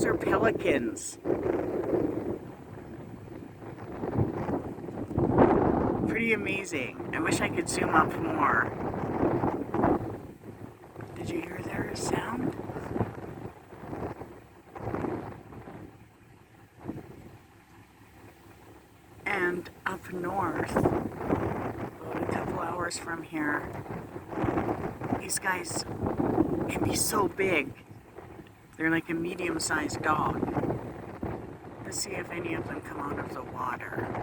those are pelicans. Pretty amazing. I wish I could zoom up more. Did you hear their sound? And up north, about a couple hours from here, these guys can be so big. They're like a medium-sized dog. Let's see if any of them come out of the water.